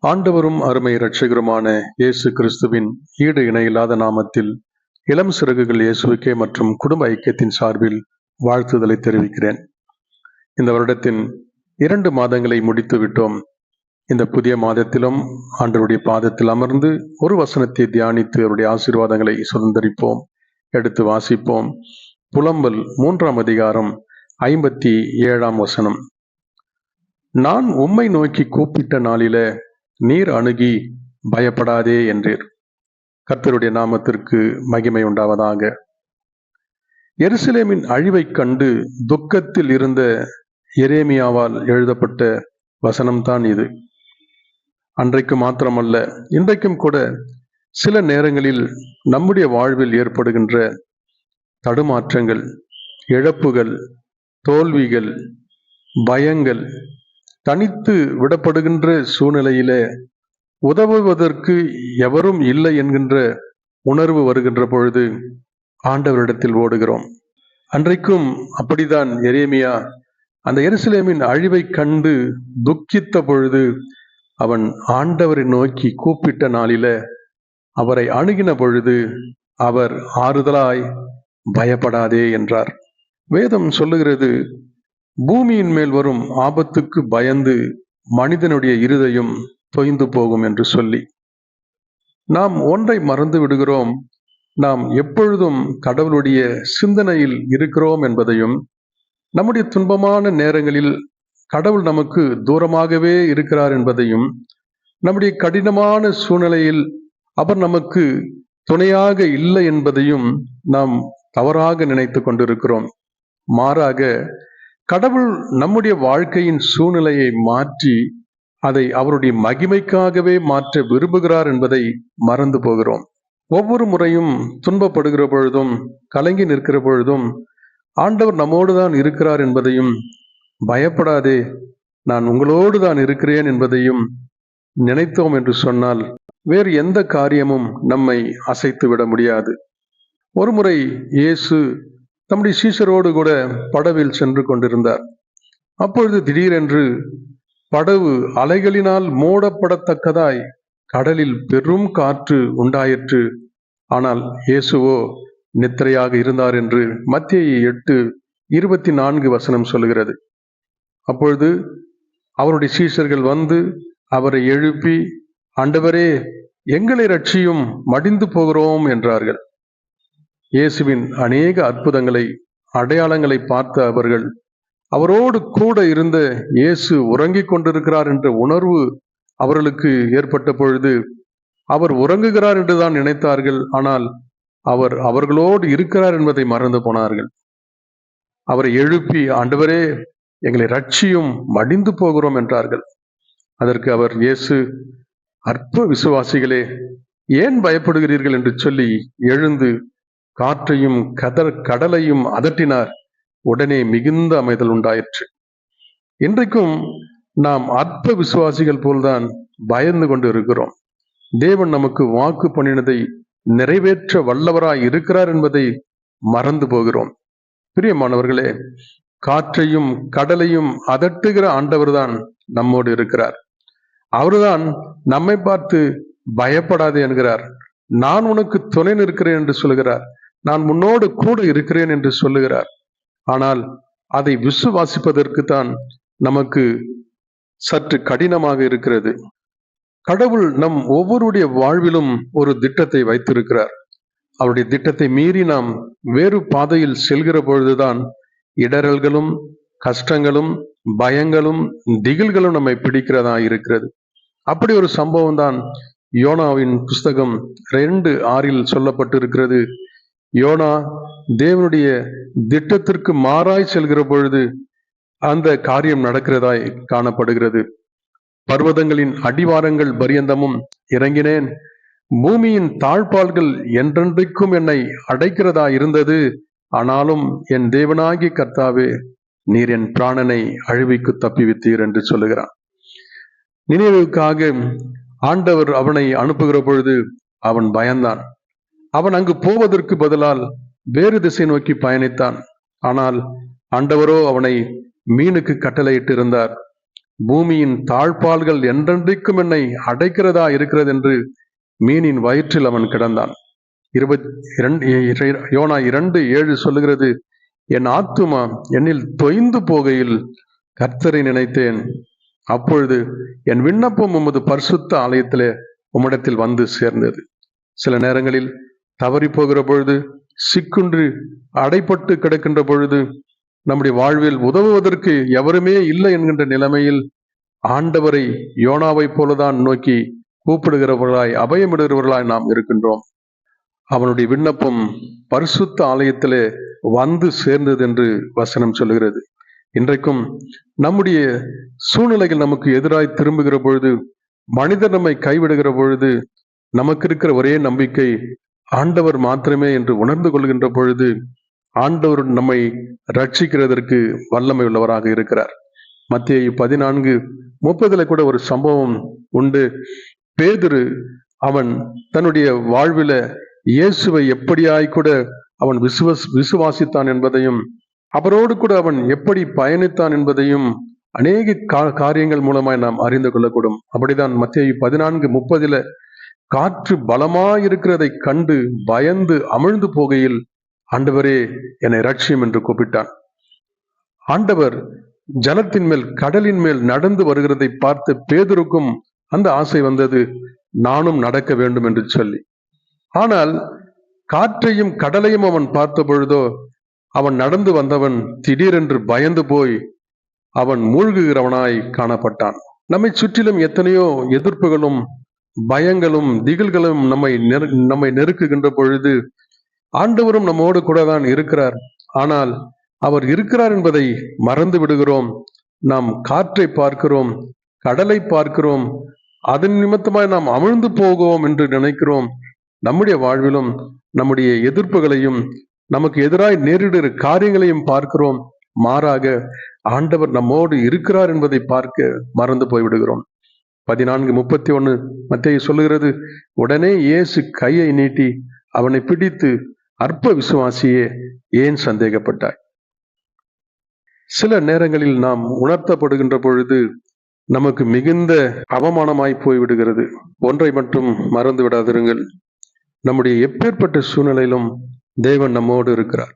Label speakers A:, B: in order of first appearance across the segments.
A: ஆண்டவரும் அருமை இரட்சகருமான இயேசு கிறிஸ்துவின் ஈடு இணையில்லாத நாமத்தில் இளம் சிறகுகள் இயேசுவுக்கே மற்றும் குடும்ப ஐக்கியத்தின் சார்பில் வாழ்த்துதலை தெரிவிக்கிறேன். இந்த வருடத்தின் 2 மாதங்களை முடித்து விட்டோம். இந்த புதிய மாதத்திலும் ஆண்டவருடைய பாதத்தில் அமர்ந்து ஒரு வசனத்தை தியானித்து அவருடைய ஆசீர்வாதங்களை சுதந்திரிப்போம், எடுத்து வாசிப்போம். புலம்பல் 3ஆம் அதிகாரம் 57ஆம் வசனம். நான் உம்மை நோக்கி கூப்பிட்ட நாளில நீர் அணுகி பயப்படாதே என்றீர். கர்த்தருடைய நாமத்திற்கு மகிமை உண்டாவதாக. எருசலேமின் அழிவைக் கண்டு துக்கத்தில் இருந்த எரேமியாவால் எழுதப்பட்ட வசனம்தான் இது. அன்றைக்கு மாத்திரமல்ல, இன்றைக்கும் கூட சில நேரங்களில் நம்முடைய வாழ்வில் ஏற்படுகின்ற தடுமாற்றங்கள், இழப்புகள், தோல்விகள், பயங்கள், தனித்து விடப்படுகின்ற சூழ்நிலையில உதவுவதற்கு எவரும் இல்லை என்கின்ற உணர்வு வருகின்ற பொழுது ஆண்டவரிடத்தில் ஓடுகிறோம். அன்றைக்கும் அப்படிதான் எரேமியா அந்த எருசலேமின் அழிவை கண்டு துக்கித்த பொழுது அவன் ஆண்டவரை நோக்கி கூப்பிட்ட நாளில அவரை அணுகின பொழுது அவர் ஆறுதலாய் பயப்படாதே என்றார். வேதம் சொல்லுகிறது, பூமியின் மேல் வரும் ஆபத்துக்கு பயந்து மனிதனுடைய இருதயம் தொய்ந்து போகும் என்று சொல்லி. நாம் ஒன்றை மறந்து விடுகிறோம். நாம் எப்பொழுதும் கடவுளுடைய சிந்தனையில் இருக்கிறோம் என்பதையும், நம்முடைய துன்பமான நேரங்களில் கடவுள் நமக்கு தூரமாகவே இருக்கிறார் என்பதையும், நம்முடைய கடினமான சூழ்நிலையில் அவர் நமக்கு துணையாக இல்லை என்பதையும் நாம் தவறாக நினைத்து கொண்டிருக்கிறோம். மாறாக கடவுள் நம்முடைய வாழ்க்கையின் சூழ்நிலையை மாற்றி அதை அவருடைய மகிமைக்காகவே மாற்ற விரும்புகிறார் என்பதை மறந்து போகிறோம். ஒவ்வொரு முறையும் துன்பப்படுகிற பொழுதும், கலங்கி நிற்கிற பொழுதும் ஆண்டவர் நம்மோடு தான் இருக்கிறார் என்பதையும், பயப்படாதே நான் உங்களோடு தான் இருக்கிறேன் என்பதையும் நினைத்தோம் என்று சொன்னால் வேறு எந்த காரியமும் நம்மை அசைத்து விட முடியாது. ஒருமுறை இயேசு தம்முடைய சீஷரோடு கூட படவில் சென்று கொண்டிருந்தார். அப்பொழுது திடீரென்று படவு அலைகளினால் மூடப்படத்தக்கதாய் கடலில் பெரும் காற்று உண்டாயிற்று. ஆனால் இயேசுவோ நித்திரையாக இருந்தார் என்று மத்தேயு 8:24 வசனம் சொல்லுகிறது. அப்பொழுது அவருடைய சீஷர்கள் வந்து அவரை எழுப்பி, ஆண்டவரே எங்களை ரட்சியும், மடிந்து போகிறோம் என்றார்கள். இயேசுவின் அநேக அற்புதங்களை, அடையாளங்களை பார்த்த அவர்கள் அவரோடு கூட இருந்த இயேசு உறங்கிக் கொண்டிருக்கிறார் என்ற உணர்வு அவர்களுக்கு ஏற்பட்ட பொழுது அவர் உறங்குகிறார் என்றுதான் நினைத்தார்கள். ஆனால் அவர் அவர்களோடு இருக்கிறார் என்பதை மறந்து போனார்கள். அவரை எழுப்பி, ஆண்டவரே எங்களை ரட்சியும், மடிந்து போகிறோம் என்றார்கள். அதற்கு அவர், இயேசு, அற்ப விசுவாசிகளே ஏன் பயப்படுகிறீர்கள் என்று சொல்லி எழுந்து காற்றையும் கடலையும் அதட்டினார். உடனே மிகுந்த அமைதல் உண்டாயிற்று. இன்றைக்கும் நாம் அற்ப விசுவாசிகள் போல்தான் பயந்து கொண்டு இருக்கிறோம். தேவன் நமக்கு வாக்கு பண்ணினதை நிறைவேற்ற வல்லவராய் இருக்கிறார் என்பதை மறந்து போகிறோம். பிரியமானவர்களே, காற்றையும் கடலையும் அதட்டுகிற ஆண்டவர்தான் நம்மோடு இருக்கிறார். அவர்தான் நம்மை பார்த்து பயப்படாதே என்கிறார். நான் உனக்கு துணை நிற்கிறேன் என்று சொல்கிறார். நான் உன்னோடு கூட இருக்கிறேன் என்று சொல்லுகிறார். ஆனால் அதை விசுவாசிப்பதற்கு தான் நமக்கு சற்று கடினமாக இருக்கிறது. கடவுள் நம் ஒவ்வொருடைய வாழ்விலும் ஒரு திட்டத்தை வைத்திருக்கிறார். அவருடைய திட்டத்தை மீறி நாம் வேறு பாதையில் செல்கிற பொழுதுதான் இடரல்களும், கஷ்டங்களும், பயங்களும், திகில்களும் நம்மை பிடிக்கிறதா இருக்கிறது. அப்படி ஒரு சம்பவம் தான் யோனாவின் புஸ்தகம் 2:6 சொல்லப்பட்டிருக்கிறது. யோனா தேவனுடைய திட்டத்திற்கு மாறாய் செல்கிற பொழுது அந்த காரியம் நடக்கிறதாய் காணப்படுகிறது. பர்வதங்களின் அடிவாரங்கள் பரியந்தமும் இறங்கினேன், பூமியின் தாழ்பால்கள் என்றென்றைக்கும் என்னை அடைக்கிறதா இருந்தது. ஆனாலும் என் தேவனாகிய கர்த்தாவே, நீர் என் பிராணனை அழிவுக்கு தப்பிவித்தீர் என்று சொல்லுகிறான். நினைவுக்காக ஆண்டவர் அவனை அனுப்புகிற பொழுது அவன் பயந்தான். அவன் அங்கு போவதற்கு பதிலால் வேறு திசை நோக்கி பயணித்தான். ஆனால் ஆண்டவரோ அவனை மீனுக்கு கட்டளையிட்டு இருந்தார். பூமியின் தாழ்பால்கள் என்றென்றைக்கும் என்னை அடைக்கிறதா இருக்கிறது என்று மீனின் வயிற்றில் அவன் கிடந்தான். 22 யோனா 2:7 சொல்லுகிறது, என் ஆத்துமா என்னில் தொய்ந்து போகையில் கர்த்தரை நினைத்தேன். அப்பொழுது என் விண்ணப்பம் உமது பரிசுத்த ஆலயத்திலே உம்மிடத்தில் வந்து சேர்ந்தது. சில நேரங்களில் தவறி போகிற பொழுது, சிக்குன்று அடைப்பட்டு கிடக்கின்ற பொழுது, நம்முடைய வாழ்வில் உதவுவதற்கு எவருமே இல்லை என்கின்ற நிலைமையில் ஆண்டவரை யோனாவை போலதான் நோக்கி கூப்பிடுகிறவர்களாய், அபயமிடுகிறவர்களாய் நாம் இருக்கின்றோம். அவனுடைய விண்ணப்பம் பரிசுத்த ஆலயத்திலே வந்து சேர்ந்தது என்று வசனம் சொல்லுகிறது. இன்றைக்கும் நம்முடைய சூழ்நிலைகள் நமக்கு எதிராய் திரும்புகிற பொழுது, மனிதர் நம்மை கைவிடுகிற பொழுது, நமக்கு இருக்கிற ஒரே நம்பிக்கை ஆண்டவர் மாத்திரமே என்று உணர்ந்து கொள்கின்ற பொழுது, ஆண்டவர் நம்மை ரட்சிக்கிறதற்கு வல்லமை உள்ளவராக இருக்கிறார். மத்தேயு 14:30 கூட ஒரு சம்பவம் உண்டு. பேதுரு அவன் தன்னுடைய வாழ்வில இயேசுவை எப்படியாய் கூட அவன் விசுவாசித்தான் என்பதையும், அவரோடு கூட அவன் எப்படி பயணித்தான் என்பதையும் அநேக காரியங்கள் மூலமாய் நாம் அறிந்து கொள்ளக்கூடும். அப்படிதான் மத்தேயு 14:30 காற்று பலமாயிருக்கிறதை கண்டு பயந்து அமிழ்ந்து போகையில், ஆண்டவரே என்னை ரட்சியும் என்று கூப்பிட்டான். ஆண்டவர் ஜலத்தின் மேல், கடலின் மேல் நடந்து வருகிறதை பார்த்து பேதுருக்கும் அந்த ஆசை வந்தது, நானும் நடக்க வேண்டும் என்று சொல்லி. ஆனால் காற்றையும் கடலையும் அவன் பார்த்த பொழுதோ, அவன் நடந்து வந்தவன் திடீரென்று பயந்து போய் அவன் மூழ்குகிறவனாய் காணப்பட்டான். நம்மை சுற்றிலும் எத்தனையோ எதிர்ப்புகளும் பயங்களும் திகில்களும் நம்மை நெருக்குகின்ற பொழுது, ஆண்டவரும் நம்மோடு கூட தான் இருக்கிறார். ஆனால் அவர் இருக்கிறார் என்பதை மறந்து விடுகிறோம். நாம் காற்றை பார்க்கிறோம், கடலை பார்க்கிறோம், அதன் நிமித்தமாய் நாம் அமிழ்ந்து போவோம் என்று நினைக்கிறோம். நம்முடைய வாழ்விலும் நம்முடைய எதிர்ப்புகளையும் நமக்கு எதிராய் நேரிடுகிற காரியங்களையும் பார்க்கிறோம். மாறாக ஆண்டவர் நம்மோடு இருக்கிறார் என்பதை பார்க்க மறந்து போய்விடுகிறோம். 14:31 மத்தேயு சொல்லுகிறது, உடனே இயேசு கையை நீட்டி அவனை பிடித்து, அற்ப விசுவாசியே, ஏன் சந்தேகப்பட்டாய்? சில நேரங்களில் நாம் உணர்த்தப்படுகின்ற பொழுது நமக்கு மிகுந்த அவமானமாய் போய்விடுகிறது. ஒன்றை மட்டும் மறந்து விடாதிருங்கள், நம்முடைய எப்பேற்பட்ட சூழ்நிலையிலும் தேவன் நம்மோடு இருக்கிறார்.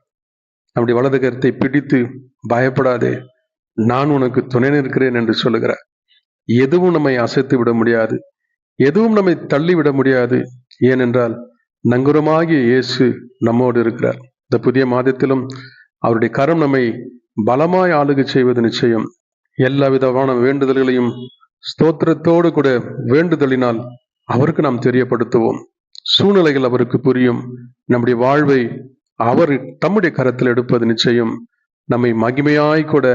A: நம்முடைய வலது கரத்தை பிடித்து, பயப்படாதே, நான் உனக்கு துணை நிற்கிறேன் என்று சொல்லுகிறார். எதுவும் நம்மை அசைத்து விட முடியாது, எதுவும் நம்மை தள்ளிவிட முடியாது. ஏனென்றால் நங்குரமாகிய இயேசு நம்மோடு இருக்கிறார். இந்த புதிய மாதத்திலும் அவருடைய கரம் நம்மை பலமாய் ஆளுகை செய்வது நிச்சயம். எல்லா விதமான வேண்டுதல்களையும் ஸ்தோத்திரத்தோடு கூட வேண்டுதலினால் அவருக்கு நாம் தெரியப்படுத்துவோம். சூழ்நிலைகள் அவருக்கு புரியும். நம்முடைய வாழ்வை அவர் தம்முடைய கரத்தில் எடுப்பது நிச்சயம். நம்மை மகிமையாய் கூட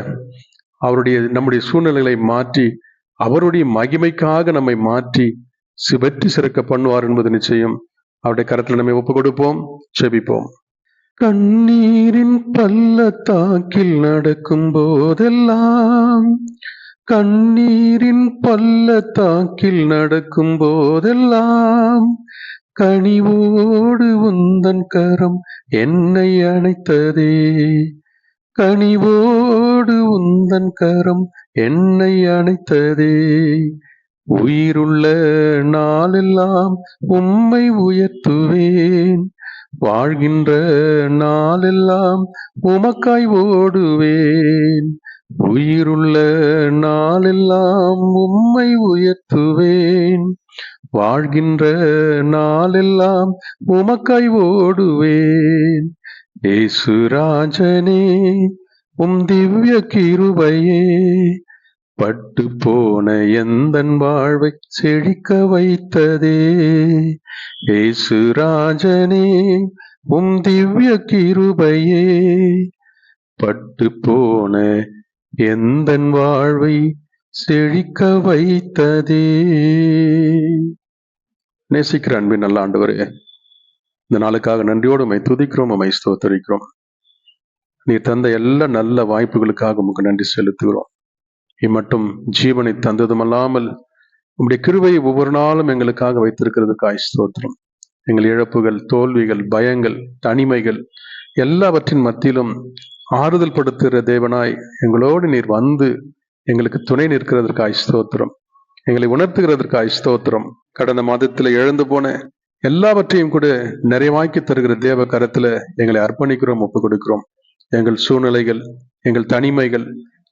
A: நம்முடைய சூழ்நிலைகளை மாற்றி அவருடைய மகிமைக்காக நம்மை மாற்றி வெற்றி சிறக்க பண்ணுவார் என்பது நிச்சயம். அவருடைய கரத்தில் நம்மை ஒப்பு கொடுப்போம், செபிப்போம். கண்ணீரின் பள்ளத்தாக்கில் நடக்கும் போதெல்லாம், கண்ணீரின் பள்ளத்தாக்கில் நடக்கும் போதெல்லாம், கனிவோடு உந்தன் கரம் என்னை அணைத்ததே, கனிவோடு உந்தன் கரம் என்னை அணைத்ததே. உயிருள்ள நாளெல்லாம் உம்மை உயர்த்துவேன், வாழ்கின்ற நாளெல்லாம் உமக்காய் ஓடுவேன். உயிருள்ள நாளெல்லாம் உம்மை உயர்த்துவேன், வாழ்கின்ற நாளெல்லாம் உமக்காய் ஓடுவேன். இயேசு ராஜனே, உம் திவ்ய கிருபையே, பட்டு போன எந்தன் வாழ்வை செழிக்க வைத்ததே. இயேசு ராஜனே, உம் திவ்ய கிருபையே, பட்டு போன எந்தன் வாழ்வை செழிக்க வைத்ததே. நேசிக்கிற அன்பின் நல்ல ஆண்டவரே, இந்த நாளுக்காக நன்றியோடு உம்மை துதிக்கிறோம், உம்மை ஸ்தோத்தரிக்கிறோம். நீர் தந்த எல்லா நல்ல வாய்ப்புகளுக்காக உமக்கு நன்றி செலுத்துகிறோம். இம்மட்டும் ஜீவனை தந்ததுமல்லாமல் உம்முடைய கிருபையை ஒவ்வொரு நாளும் எங்களுக்காக வைத்திருக்கிறதுக்காய் ஸ்தோத்திரம். எங்கள் இழப்புகள், தோல்விகள், பயங்கள், தனிமைகள் எல்லாவற்றின் மத்தியிலும் ஆறுதல் படுத்துகிற தேவனாய் எங்களோடு நீர் வந்து எங்களுக்கு துணை நிற்கிறதற்காய் ஸ்தோத்திரம். எங்களை உணர்த்துகிறதற்காய் ஸ்தோத்திரம். கடந்த மாதத்துல எழுந்து போன எல்லாவற்றையும் கூட நிறைவாக்கி தருகிற தேவ கரத்துல எங்களை அர்ப்பணிக்கிறோம், ஒப்புக் கொடுக்கிறோம். எங்கள் சூழ்நிலைகள், எங்கள் தனிமைகள்,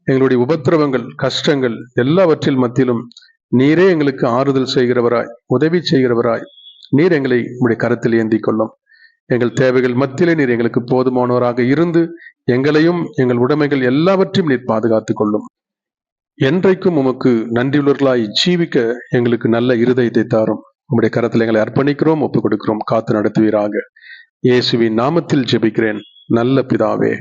A: எங்களுடைய உபத்திரவங்கள், கஷ்டங்கள் எல்லாவற்றில் மத்தியிலும் நீரே எங்களுக்கு ஆறுதல் செய்கிறவராய், உதவி செய்கிறவராய் நீர் எங்களை உங்களுடைய கரத்தில் ஏந்தி கொள்ளும். எங்கள் தேவைகள் மத்தியிலே நீர் எங்களுக்கு போதுமானவராக இருந்து எங்களையும் எங்கள் உடைமைகள் எல்லாவற்றையும் நீர் பாதுகாத்துக் கொள்ளும். என்றைக்கும் உமக்கு நன்றியுள்ளவர்களாய் ஜீவிக்க எங்களுக்கு நல்ல இருதயத்தை தாரும். உம்முடைய கரத்தில் எங்களை அர்ப்பணிக்கிறோம், ஒப்புக் கொடுக்கிறோம். காத்து நடத்துவீராக. இயேசுவின் நாமத்தில் ஜெபிக்கிறேன் நல்ல பிதாவே,